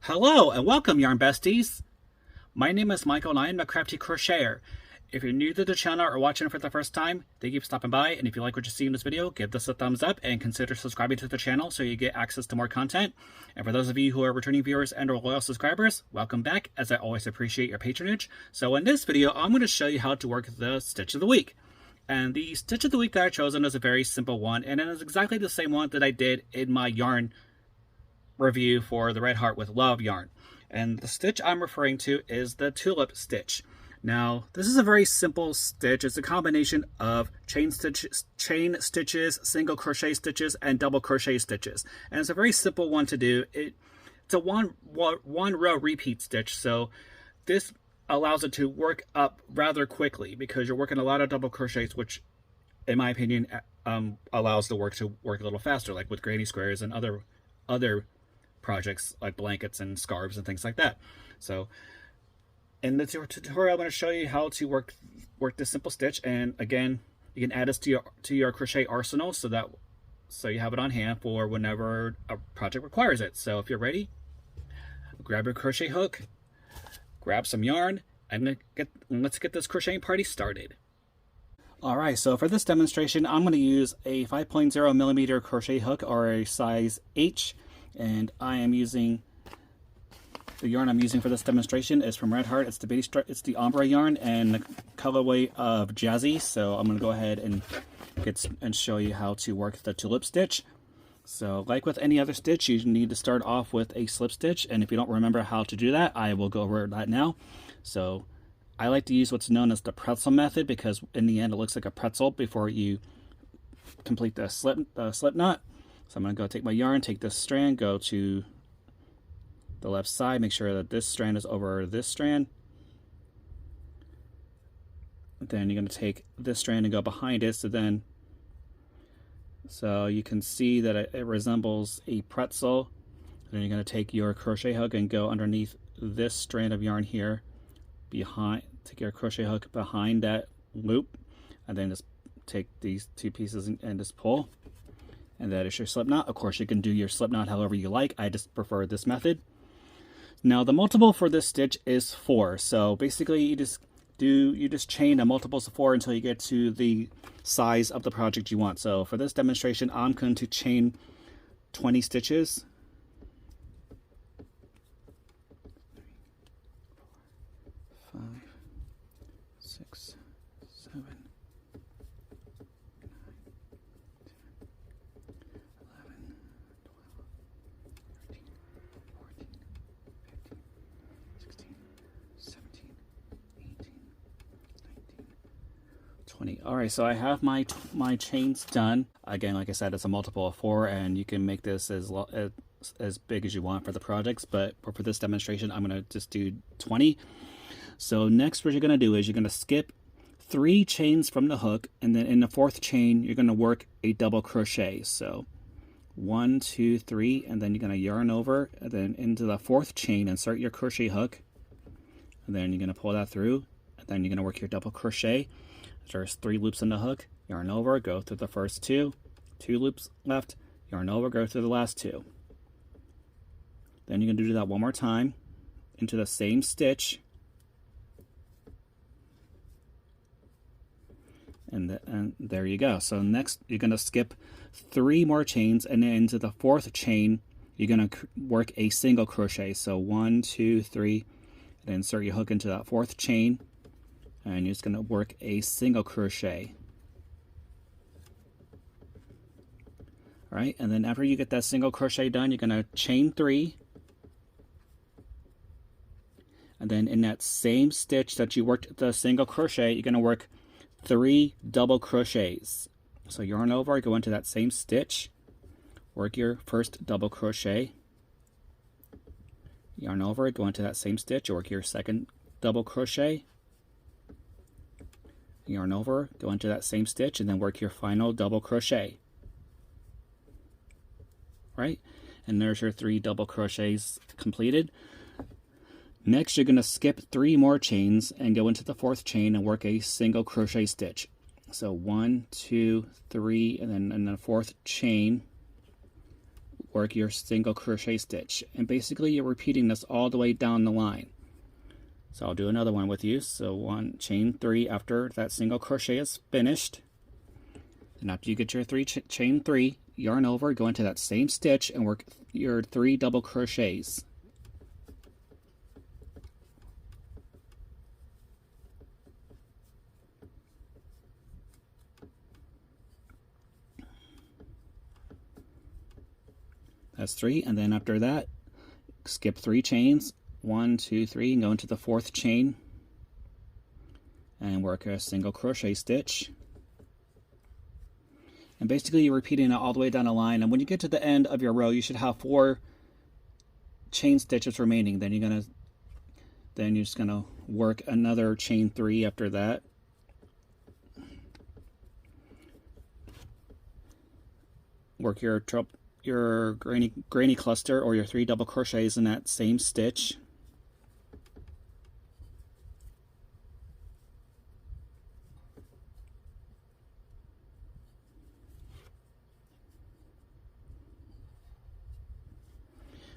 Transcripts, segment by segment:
Hello and welcome, Yarn Besties! My name is Michael and I am the Crafty Crocheter. If you're new to the channel or watching it for the first time, thank you for stopping by, and if you like what you see in this video, give this a thumbs up and consider subscribing to the channel so you get access to more content. And for those of you who are returning viewers and or loyal subscribers, welcome back, as I always appreciate your patronage. So in this video, I'm going to show you how to work the Stitch of the Week. And the Stitch of the Week that I've chosen is a very simple one, and it is exactly the same one that I did in my yarn review for the Red Heart with Love yarn. And the stitch I'm referring to is the Tulip Stitch. Now, this is a very simple stitch. It's a combination of chain stitches, single crochet stitches, and double crochet stitches. And it's a very simple one to do. It's a one row repeat stitch, so this allows it to work up rather quickly because you're working a lot of double crochets, which in my opinion allows the work to work a little faster, like with granny squares and other projects like blankets and scarves and things like that. So in the tutorial, I'm going to show you how to work this simple stitch, and again, you can add this to your crochet arsenal so you have it on hand for whenever a project requires it. So if you're ready, grab your crochet hook, grab some yarn, and let's get this crocheting party started. Alright, so for this demonstration, I'm going to use a 5.0 millimeter crochet hook, or a size H, and I am using the yarn I'm using for this demonstration is from Red Heart. It's the ombre yarn and the colorway of Jazzy. So I'm going to go ahead and show you how to work the tulip stitch. So like with any other stitch, you need to start off with a slip stitch, and if you don't remember how to do that, I will go over that now. So I like to use what's known as the pretzel method, because in the end it looks like a pretzel before you complete the slip knot. So I'm going to go take my yarn, take this strand, go to the left side, make sure that this strand is over this strand. Then you're going to take this strand and go behind it, so you can see that it resembles a pretzel. Then you're going to take your crochet hook and go underneath this strand of yarn here, take your crochet hook behind that loop, and then just take these two pieces and just pull. And that is your slip knot. Of course, you can do your slip knot however you like. I just prefer this method. Now, the multiple for this stitch is 4. So basically, you just chain a multiples of 4 until you get to the size of the project you want. So for this demonstration, I'm going to chain 20 stitches. 5, 6, 7, 20. All right, so I have my chains done. Again, like I said, it's a multiple of 4, and you can make this as big as you want for the projects, but for this demonstration, I'm going to just do 20. So next, what you're going to do is you're going to skip 3 chains from the hook, and then in the 4th chain, you're going to work a double crochet. So 1, 2, 3, and then you're going to yarn over, and then into the 4th chain, insert your crochet hook, and then you're going to pull that through, and then you're going to work your double crochet. There's 3 loops in the hook, yarn over, go through the first 2 loops left, yarn over, go through the last 2. Then you're going to do that one more time into the same stitch, and there you go. So next you're going to skip 3 more chains, and then into the 4th chain you're going to work a single crochet. So 1, 2, 3, and insert your hook into that 4th chain, and you're just going to work a single crochet. All right, and then after you get that single crochet done, you're going to chain 3, and then in that same stitch that you worked the single crochet, you're going to work 3 double crochets. So yarn over, go into that same stitch, work your first double crochet, yarn over, go into that same stitch, work your second double crochet, yarn over, go into that same stitch, and then work your final double crochet. Right? And there's your 3 double crochets completed. Next, you're going to skip 3 more chains and go into the 4th chain and work a single crochet stitch. So 1, 2, 3, and then in the 4th chain, work your single crochet stitch. And basically you're repeating this all the way down the line. So I'll do another one with you. So one, chain 3 after that single crochet is finished. And after you get your chain 3, yarn over, go into that same stitch and work your 3 double crochets. That's 3, and then after that, skip 3 chains, 1, 2, 3, and go into the 4th chain and work a single crochet stitch. And basically you're repeating it all the way down the line, and when you get to the end of your row, you should have 4 chain stitches remaining. Then you're just gonna work another chain 3 after that. Work your granny cluster or your 3 double crochets in that same stitch.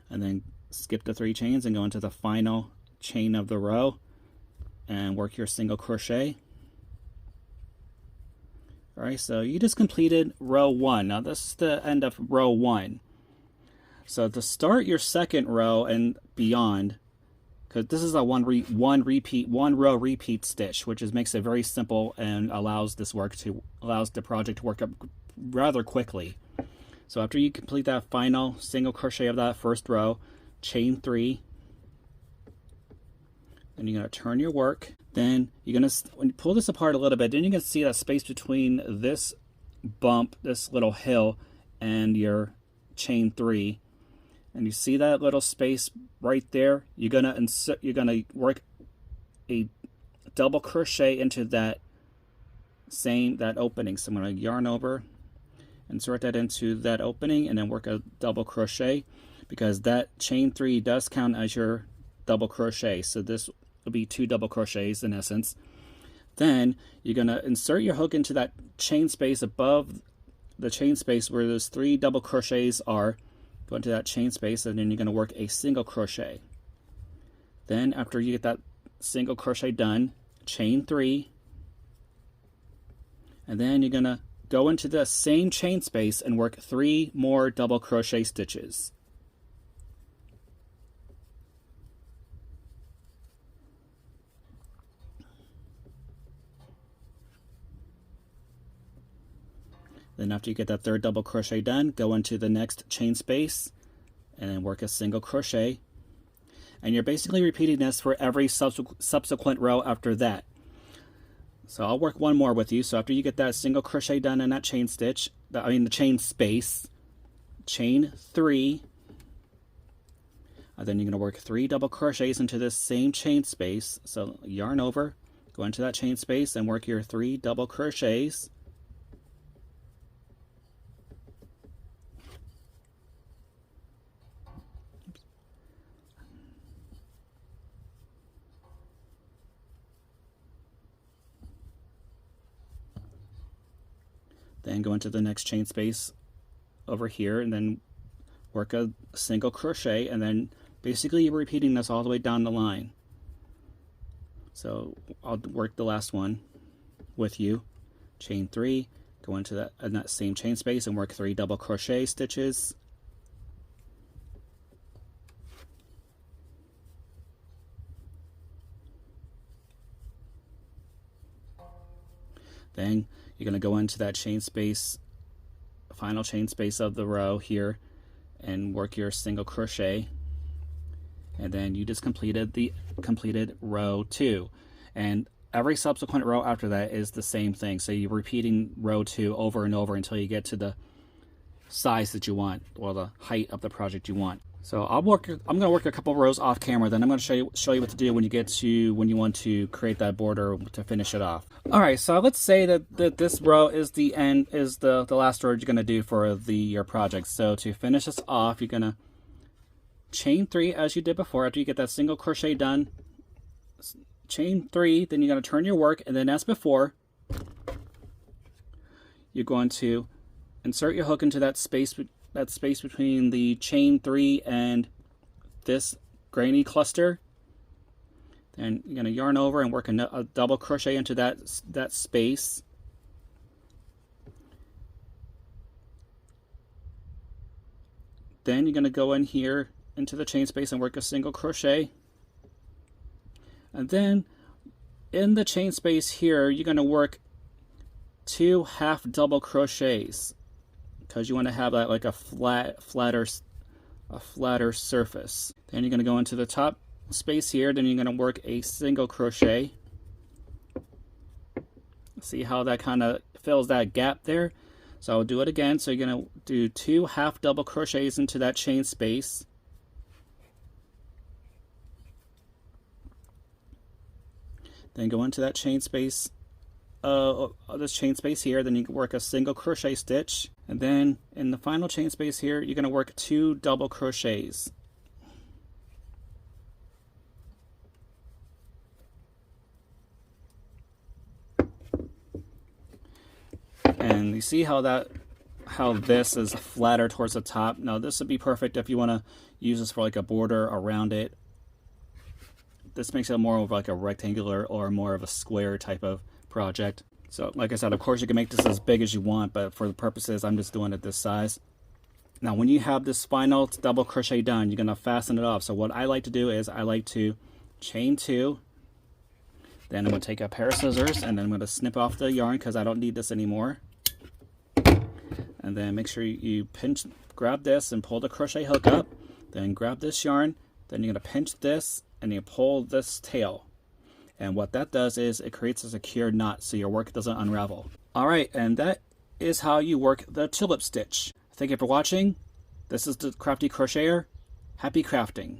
And then skip the 3 chains and go into the final chain of the row and work your single crochet. Alright, so you just completed row 1. Now this is the end of row 1. So to start your second row and beyond, because this is a one row repeat stitch, which makes it very simple and allows the project to work up rather quickly. So after you complete that final single crochet of that first row, chain 3, and you're going to turn your work. Then you're going to, when you pull this apart a little bit, then you can see that space between this bump, this little hill, and your chain 3. And you see that little space right there? You're going to work a double crochet into that opening. So I'm going to yarn over, insert that into that opening, and then work a double crochet, because that chain 3 does count as your double crochet. So this will be 2 double crochets in essence. Then you're going to insert your hook into that chain space above the chain space where those 3 double crochets are. Go into that chain space, and then you're going to work a single crochet. Then after you get that single crochet done, chain 3, and then you're going to go into the same chain space and work 3 more double crochet stitches. Then after you get that 3rd double crochet done, go into the next chain space and then work a single crochet. And you're basically repeating this for every subsequent row after that. So I'll work one more with you. So after you get that single crochet done in that chain stitch, the chain space, chain 3, and then you're going to work 3 double crochets into this same chain space. So yarn over, go into that chain space and work your 3 double crochets. Then go into the next chain space over here and then work a single crochet, and then basically you're repeating this all the way down the line. So I'll work the last one with you. Chain 3, go into that same chain space and work 3 double crochet stitches. Then you're going to go into that chain space, final chain space of the row here, and work your single crochet. And then you just completed row 2. And every subsequent row after that is the same thing. So you're repeating row 2 over and over until you get to the size that you want, or the height of the project you want. So I'm going to work a couple rows off camera, then I'm going to show you what to do when you want to create that border to finish it off. All right, so let's say that this row is the last row you're going to do for your project. So to finish this off, you're going to chain 3 as you did before. After you get that single crochet done, chain 3, then you're going to turn your work, and then as before, you're going to insert your hook into that space, that space between the chain 3 and this granny cluster. Then you're going to yarn over and work a double crochet into that space. Then you're going to go in here into the chain space and work a single crochet. And then in the chain space here, you're going to work 2 half double crochets because you want to have that like a flatter surface. Then you're going to go into the top space here, then you're going to work a single crochet. See how that kind of fills that gap there? So I'll do it again. So you're going to do 2 half double crochets into that chain space. Then go into that chain space, this chain space here. Then you can work a single crochet stitch. And then in the final chain space here, you're going to work 2 double crochets. And you see how this is flatter towards the top. Now this would be perfect if you want to use this for like a border around it. This makes it more of like a rectangular or more of a square type of project. So like I said, of course you can make this as big as you want, but for the purposes, I'm just doing it this size. Now when you have this final double crochet done, you're going to fasten it off. So what I like to do is I like to chain 2. Then I'm going to take a pair of scissors and then I'm going to snip off the yarn because I don't need this anymore. And then make sure you grab this and pull the crochet hook up. Then grab this yarn. Then you're going to pinch this and you pull this tail. And what that does is it creates a secure knot so your work doesn't unravel. Alright, and that is how you work the tulip stitch. Thank you for watching. This is the Crafty Crocheter. Happy crafting.